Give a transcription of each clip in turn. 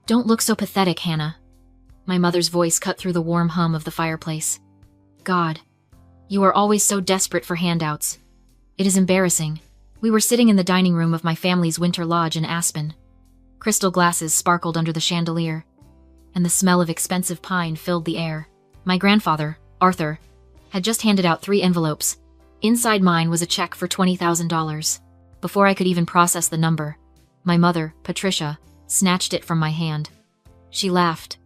Don't look so pathetic, Hannah. My mother's voice cut through the warm hum of the fireplace. God, you are always so desperate for handouts. It is embarrassing. We were sitting in the dining room of my family's winter lodge in Aspen. Crystal glasses sparkled under the chandelier, and the smell of expensive pine filled the air. My grandfather, Arthur, had just handed out 3 envelopes. Inside mine was a check for $20,000. Before I could even process the number, my mother, Patricia, snatched it from my hand. She laughed,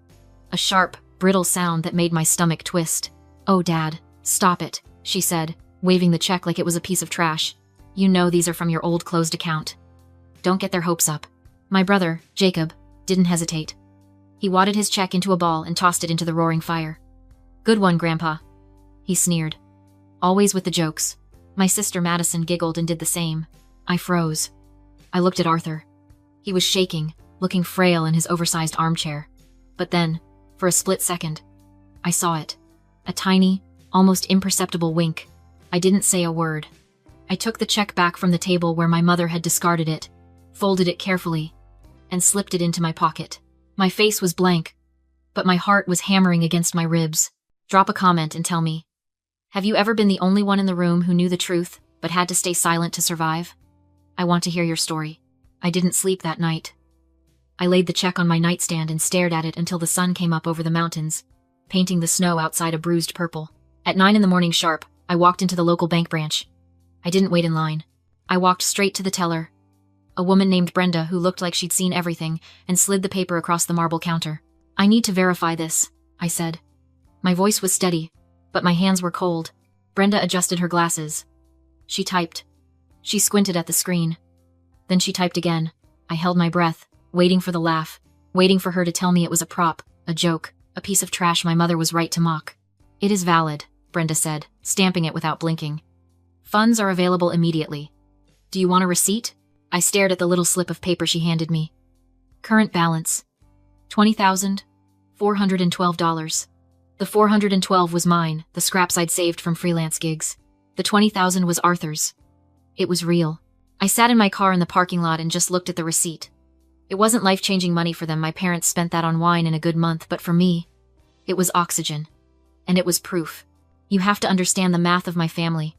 a sharp, brittle sound that made my stomach twist. "Oh, Dad, stop it," she said, waving the check like it was a piece of trash. "You know these are from your old closed account. Don't get their hopes up." My brother, Jacob, didn't hesitate. He wadded his check into a ball and tossed it into the roaring fire. "Good one, Grandpa," he sneered. Always with the jokes. My sister Madison giggled and did the same. I froze. I looked at Arthur. He was shaking, looking frail in his oversized armchair. But then, for a split second, I saw it. A tiny, almost imperceptible wink. I didn't say a word. I took the check back from the table where my mother had discarded it, folded it carefully, and slipped it into my pocket. My face was blank, but my heart was hammering against my ribs. Drop a comment and tell me, have you ever been the only one in the room who knew the truth, but had to stay silent to survive? I want to hear your story. I didn't sleep that night. I laid the check on my nightstand and stared at it until the sun came up over the mountains, painting the snow outside a bruised purple. At 9 in the morning sharp, I walked into the local bank branch. I didn't wait in line. I walked straight to the teller, a woman named Brenda who looked like she'd seen everything, and slid the paper across the marble counter. "I need to verify this," I said. My voice was steady, but my hands were cold. Brenda adjusted her glasses. She typed. She squinted at the screen. Then she typed again. I held my breath, waiting for the laugh, waiting for her to tell me it was a prop, a joke, a piece of trash my mother was right to mock. "It is valid," Brenda said, stamping it without blinking. "Funds are available immediately. Do you want a receipt?" I stared at the little slip of paper she handed me. Current balance, $20,412. The $412 was mine, the scraps I'd saved from freelance gigs. The $20,000 was Arthur's. It was real. I sat in my car in the parking lot and just looked at the receipt. It wasn't life-changing money for them. My parents spent that on wine in a good month, but for me, it was oxygen. And it was proof. You have to understand the math of my family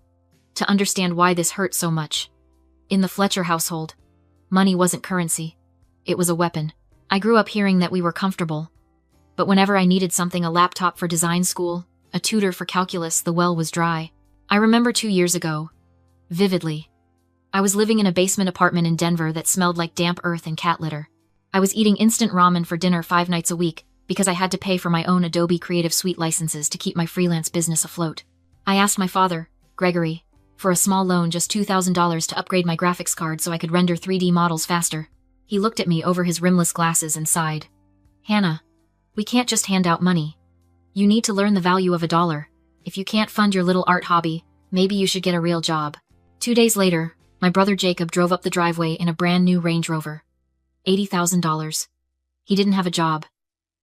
to understand why this hurt so much. In the Fletcher household, money wasn't currency. It was a weapon. I grew up hearing that we were comfortable. But whenever I needed something, a laptop for design school, a tutor for calculus, the well was dry. I remember 2 years ago, vividly. I was living in a basement apartment in Denver that smelled like damp earth and cat litter. I was eating instant ramen for dinner 5 nights a week because I had to pay for my own Adobe Creative Suite licenses to keep my freelance business afloat. I asked my father, Gregory, for a small loan, just $2,000 to upgrade my graphics card so I could render 3D models faster. He looked at me over his rimless glasses and sighed. "Hannah, we can't just hand out money. You need to learn the value of $1. If you can't fund your little art hobby, maybe you should get a real job." 2 days later, my brother Jacob drove up the driveway in a brand new Range Rover. $80,000. He didn't have a job.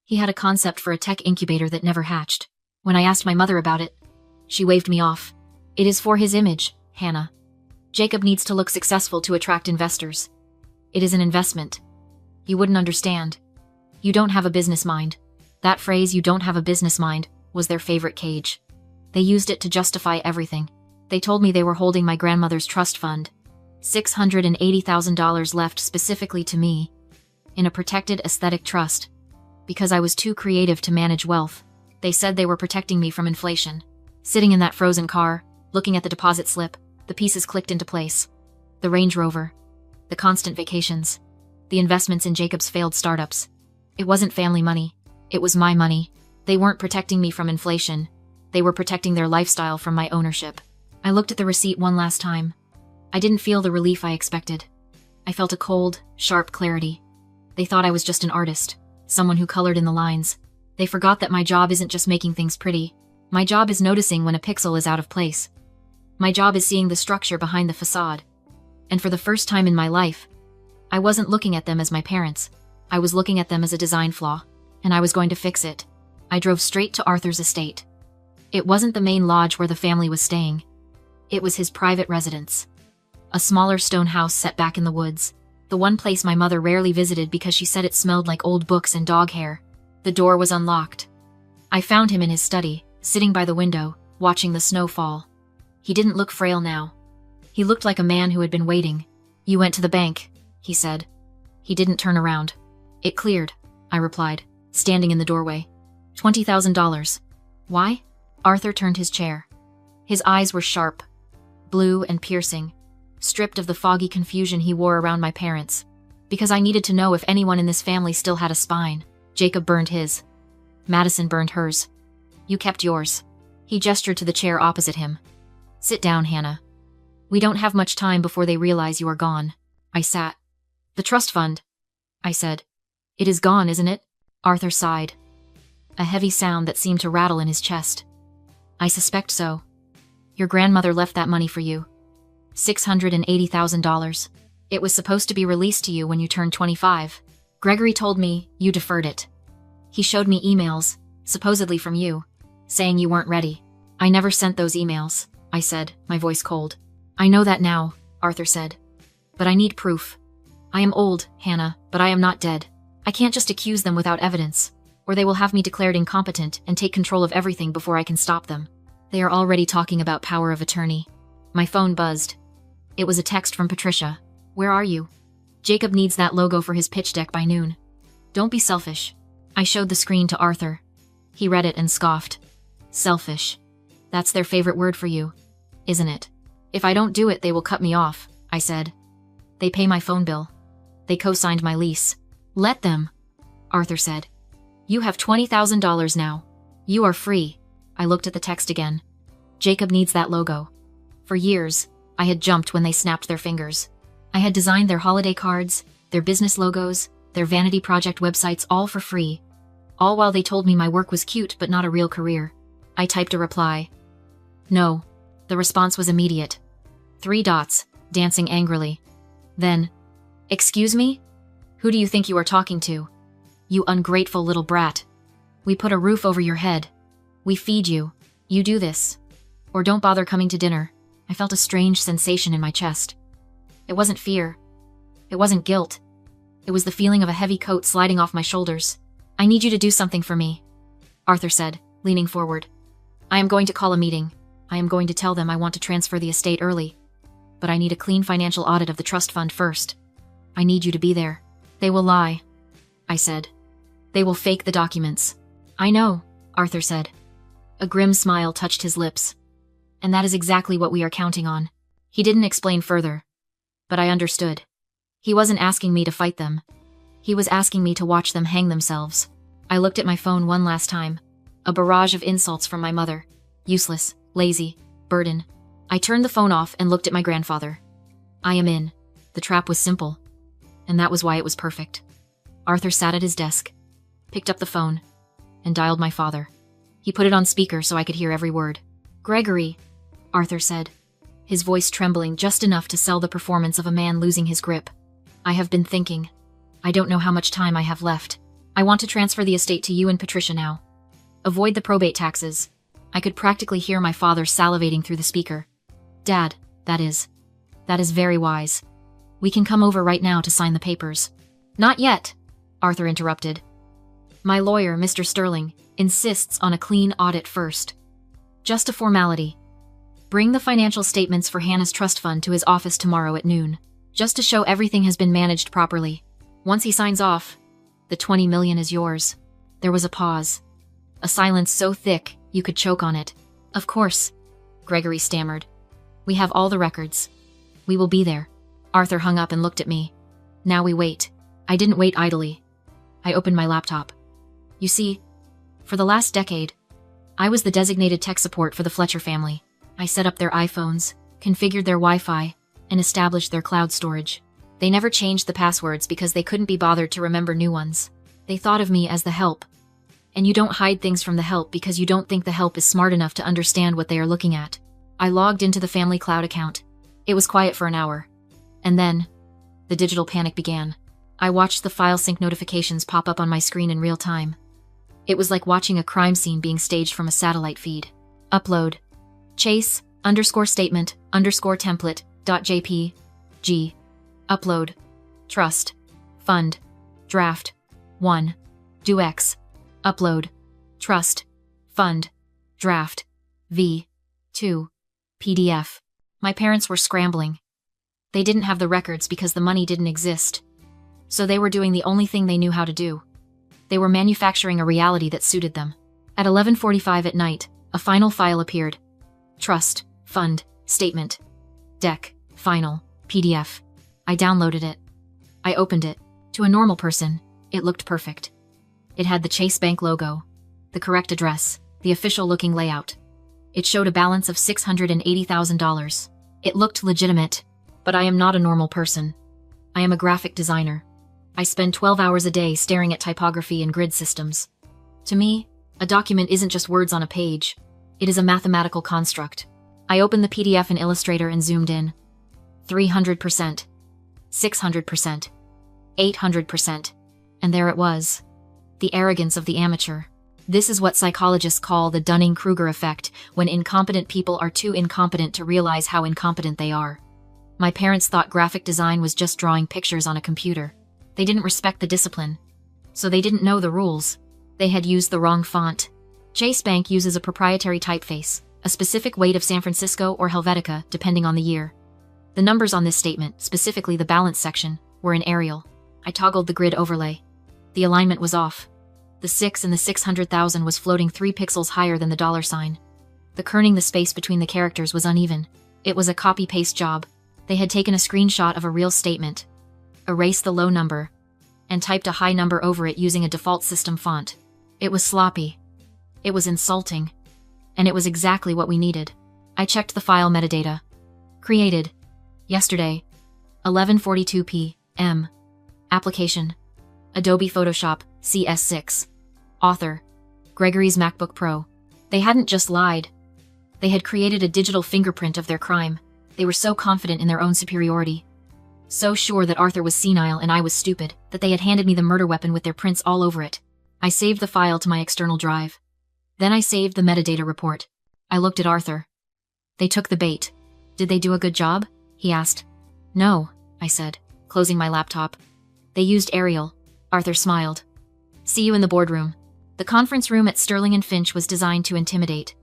He had a concept for a tech incubator that never hatched. When I asked my mother about it, she waved me off. "It is for his image, Hannah. Jacob needs to look successful to attract investors. It is an investment. You wouldn't understand. You don't have a business mind." That phrase, "you don't have a business mind," was their favorite cage. They used it to justify everything. They told me they were holding my grandmother's trust fund, $680,000 left specifically to me, in a protected aesthetic trust, because I was too creative to manage wealth. They said they were protecting me from inflation. Sitting in that frozen car, looking at the deposit slip, the pieces clicked into place. The Range Rover, the constant vacations, the investments in Jacob's failed startups. It wasn't family money. It was my money. They weren't protecting me from inflation. They were protecting their lifestyle from my ownership. I looked at the receipt one last time. I didn't feel the relief I expected. I felt a cold, sharp clarity. They thought I was just an artist, someone who colored in the lines. They forgot that my job isn't just making things pretty. My job is noticing when a pixel is out of place. My job is seeing the structure behind the facade. And for the first time in my life, I wasn't looking at them as my parents. I was looking at them as a design flaw, and I was going to fix it. I drove straight to Arthur's estate. It wasn't the main lodge where the family was staying. It was his private residence. A smaller stone house set back in the woods, The one place my mother rarely visited because she said it smelled like old books and dog hair. The door was unlocked. I found him in his study, sitting by the window, watching the snow fall. He didn't look frail now. He looked like a man who had been waiting. "You went to the bank," he said. He didn't turn around. "It cleared," I replied, standing in the doorway. $20,000. Why? Arthur turned his chair. His eyes were sharp, blue and piercing, stripped of the foggy confusion he wore around my parents. Because I needed to know if anyone in this family still had a spine. Jacob burned his. Madison burned hers. You kept yours. He gestured to the chair opposite him. "Sit down, Hannah. We don't have much time before they realize you are gone." I sat. "The trust fund," I said. "It is gone, isn't it?" Arthur sighed. A heavy sound that seemed to rattle in his chest. "I suspect so. Your grandmother left that money for you. $680,000. It was supposed to be released to you when you turned 25. Gregory told me you deferred it. He showed me emails, supposedly from you, saying you weren't ready." "I never sent those emails," I said, my voice cold. "I know that now," Arthur said. "But I need proof. I am old, Hannah, but I am not dead. I can't just accuse them without evidence, or they will have me declared incompetent and take control of everything before I can stop them. They are already talking about power of attorney." My phone buzzed. It was a text from Patricia. "Where are you? Jacob needs that logo for his pitch deck by noon. Don't be selfish." I showed the screen to Arthur. He read it and scoffed. "Selfish. That's their favorite word for you, isn't it?" "If I don't do it, they will cut me off," I said. "They pay my phone bill. They co-signed my lease." "Let them," Arthur said. "You have $20,000 now. You are free." I looked at the text again. "Jacob needs that logo." For years, I had jumped when they snapped their fingers. I had designed their holiday cards, their business logos, their vanity project websites, all for free. All while they told me my work was cute but not a real career. I typed a reply. "No." The response was immediate. 3 dots, dancing angrily. Then, "Excuse me? Who do you think you are talking to? You ungrateful little brat. We put a roof over your head. We feed you. You do this. Or don't bother coming to dinner." I felt a strange sensation in my chest. It wasn't fear. It wasn't guilt. It was the feeling of a heavy coat sliding off my shoulders. "I need you to do something for me," Arthur said, leaning forward. "I am going to call a meeting. I am going to tell them I want to transfer the estate early. But I need a clean financial audit of the trust fund first. I need you to be there." "They will lie," I said. "They will fake the documents." "I know," Arthur said. A grim smile touched his lips. "And that is exactly what we are counting on." He didn't explain further, but I understood. He wasn't asking me to fight them. He was asking me to watch them hang themselves. I looked at my phone one last time. A barrage of insults from my mother. Useless, lazy, burden. I turned the phone off and looked at my grandfather. I am in. The trap was simple, and that was why it was perfect. Arthur sat at his desk, picked up the phone, and dialed my father. He put it on speaker so I could hear every word. "Gregory," Arthur said, his voice trembling just enough to sell the performance of a man losing his grip. "I have been thinking. I don't know how much time I have left. I want to transfer the estate to you and Patricia now. Avoid the probate taxes." I could practically hear my father salivating through the speaker. "Dad, that is very wise. We can come over right now to sign the papers." "Not yet," Arthur interrupted. "My lawyer, Mr. Sterling, insists on a clean audit first. Just a formality. Bring the financial statements for Hannah's trust fund to his office tomorrow at noon, just to show everything has been managed properly. Once he signs off, the $20 million is yours." There was a pause. A silence so thick you could choke on it. "Of course," Gregory stammered. "We have all the records. We will be there." Arthur hung up and looked at me. "Now we wait." I didn't wait idly. I opened my laptop. You see, for the last decade, I was the designated tech support for the Fletcher family. I set up their iPhones, configured their Wi-Fi, and established their cloud storage. They never changed the passwords because they couldn't be bothered to remember new ones. They thought of me as the help. And you don't hide things from the help because you don't think the help is smart enough to understand what they are looking at. I logged into the family cloud account. It was quiet for an hour. And then, the digital panic began. I watched the file sync notifications pop up on my screen in real time. It was like watching a crime scene being staged from a satellite feed. Upload. Chase, _statement, _template, .jpg. Upload. Trust. Fund. Draft. 1. Do X. Upload. Trust. Fund. Draft. V. 2. PDF. My parents were scrambling. They didn't have the records because the money didn't exist. So they were doing the only thing they knew how to do. They were manufacturing a reality that suited them. At 11:45 at night, a final file appeared. Trust. Fund. Statement. Deck. Final. PDF. I downloaded it. I opened it. To a normal person, it looked perfect. It had the Chase Bank logo, the correct address, the official-looking layout. It showed a balance of $680,000. It looked legitimate, but I am not a normal person. I am a graphic designer. I spend 12 hours a day staring at typography and grid systems. To me, a document isn't just words on a page. It is a mathematical construct. I opened the PDF in Illustrator and zoomed in. 300%, 600%, 800%, and there it was. The arrogance of the amateur. This is what psychologists call the Dunning-Kruger effect, when incompetent people are too incompetent to realize how incompetent they are. My parents thought graphic design was just drawing pictures on a computer. They didn't respect the discipline. So they didn't know the rules. They had used the wrong font. Chase Bank uses a proprietary typeface, a specific weight of San Francisco or Helvetica, depending on the year. The numbers on this statement, specifically the balance section, were in Arial. I toggled the grid overlay. The alignment was off. The 6 and the 600,000 was floating 3 pixels higher than the dollar sign. The kerning the space between the characters was uneven. It was a copy-paste job. They had taken a screenshot of a real statement, erased the low number, and typed a high number over it using a default system font. It was sloppy. It was insulting. And it was exactly what we needed. I checked the file metadata. Created. Yesterday. 11:42 p.m. Application. Adobe Photoshop, CS6. Author. Gregory's MacBook Pro. They hadn't just lied. They had created a digital fingerprint of their crime. They were so confident in their own superiority. So sure that Arthur was senile and I was stupid, that they had handed me the murder weapon with their prints all over it. I saved the file to my external drive. Then I saved the metadata report. I looked at Arthur. They took the bait. Did they do a good job? He asked. No, I said, closing my laptop. They used Arial. Arthur smiled. See you in the boardroom. The conference room at Sterling & Finch was designed to intimidate.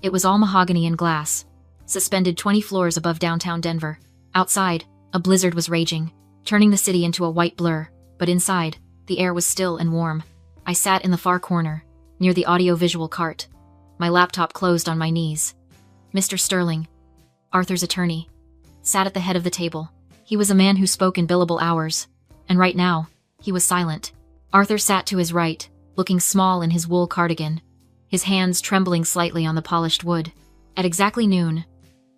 It was all mahogany and glass, suspended 20 floors above downtown Denver. Outside, a blizzard was raging, turning the city into a white blur, but inside, the air was still and warm. I sat in the far corner, near the audio-visual cart. My laptop closed on my knees. Mr. Sterling, Arthur's attorney, sat at the head of the table. He was a man who spoke in billable hours, and right now, he was silent. Arthur sat to his right, looking small in his wool cardigan, his hands trembling slightly on the polished wood. At exactly noon,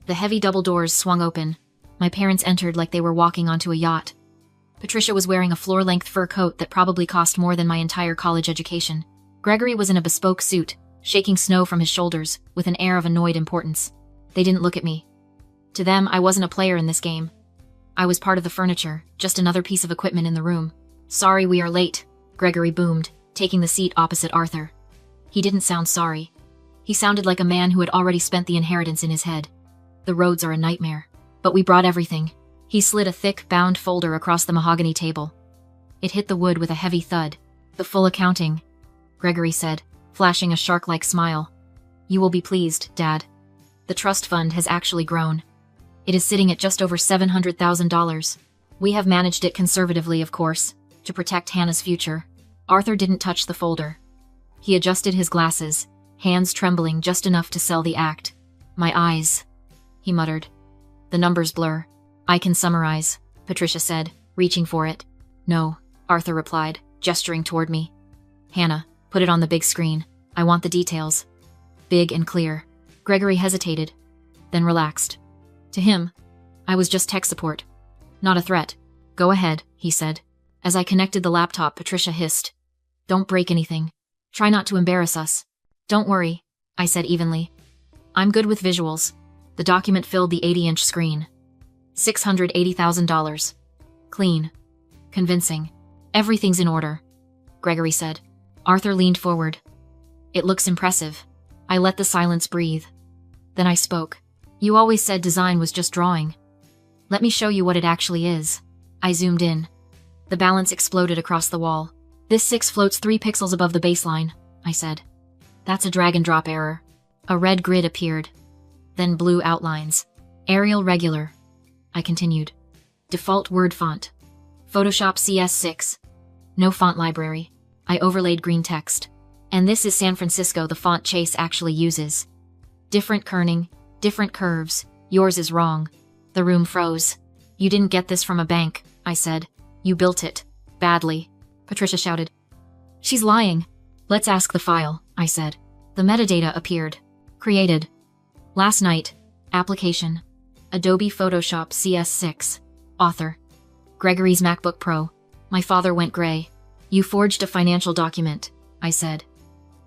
the heavy double doors swung open. My parents entered like they were walking onto a yacht. Patricia was wearing a floor-length fur coat that probably cost more than my entire college education. Gregory was in a bespoke suit, shaking snow from his shoulders, with an air of annoyed importance. They didn't look at me. To them, I wasn't a player in this game. I was part of the furniture, just another piece of equipment in the room. Sorry we are late, Gregory boomed, taking the seat opposite Arthur. He didn't sound sorry. He sounded like a man who had already spent the inheritance in his head. The roads are a nightmare. But we brought everything. He slid a thick, bound folder across the mahogany table. It hit the wood with a heavy thud. The full accounting, Gregory said, flashing a shark-like smile. You will be pleased, Dad. The trust fund has actually grown. It is sitting at just over $700,000. We have managed it conservatively, of course, to protect Hannah's future. Arthur didn't touch the folder. He adjusted his glasses, hands trembling just enough to sell the act. My eyes, he muttered. The numbers blur. I can summarize, Patricia said, reaching for it. No, Arthur replied, gesturing toward me. Hannah, put it on the big screen. I want the details. Big and clear. Gregory hesitated, then relaxed. To him, I was just tech support. Not a threat. Go ahead, he said. As I connected the laptop, Patricia hissed. Don't break anything. Try not to embarrass us. Don't worry, I said evenly. I'm good with visuals. The document filled the 80-inch screen. $680,000. Clean. Convincing. Everything's in order, Gregory said. Arthur leaned forward. It looks impressive. I let the silence breathe. Then I spoke. You always said design was just drawing. Let me show you what it actually is. I zoomed in. The balance exploded across the wall. This 6 floats 3 pixels above the baseline, I said. That's a drag and drop error. A red grid appeared. Then blue outlines. Arial regular. I continued. Default word font. Photoshop CS6. No font library. I overlaid green text. And this is San Francisco the font Chase actually uses. Different kerning, different curves. Yours is wrong. The room froze. You didn't get this from a bank, I said. You built it. Badly. Patricia shouted. She's lying. Let's ask the file, I said. The metadata appeared. Created. Last night. Application. Adobe Photoshop CS6. Author. Gregory's MacBook Pro. My father went gray. You forged a financial document, I said.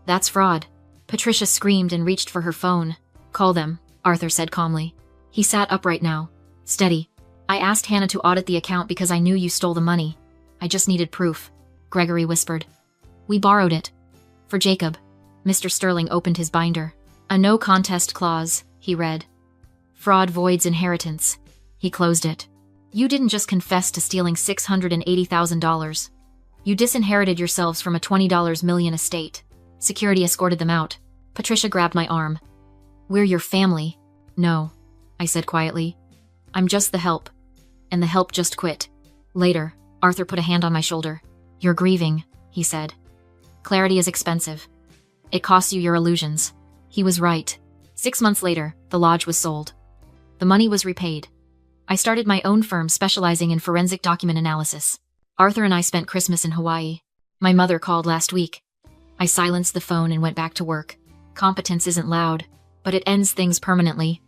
That's fraud. Patricia screamed and reached for her phone. Call them, Arthur said calmly. He sat upright now. Steady. I asked Hannah to audit the account because I knew you stole the money. I just needed proof, Gregory whispered. We borrowed it. For Jacob. Mr. Sterling opened his binder. A no contest clause, he read. Fraud voids inheritance. He closed it. You didn't just confess to stealing $680,000. You disinherited yourselves from a $20 million estate. Security escorted them out. Patricia grabbed my arm. We're your family. No, I said quietly. I'm just the help. And the help just quit. Later, Arthur put a hand on my shoulder. You're grieving, he said. Clarity is expensive. It costs you your illusions. He was right. 6 months later, the lodge was sold. The money was repaid. I started my own firm specializing in forensic document analysis. Arthur and I spent Christmas in Hawaii. My mother called last week. I silenced the phone and went back to work. Competence isn't loud, but it ends things permanently.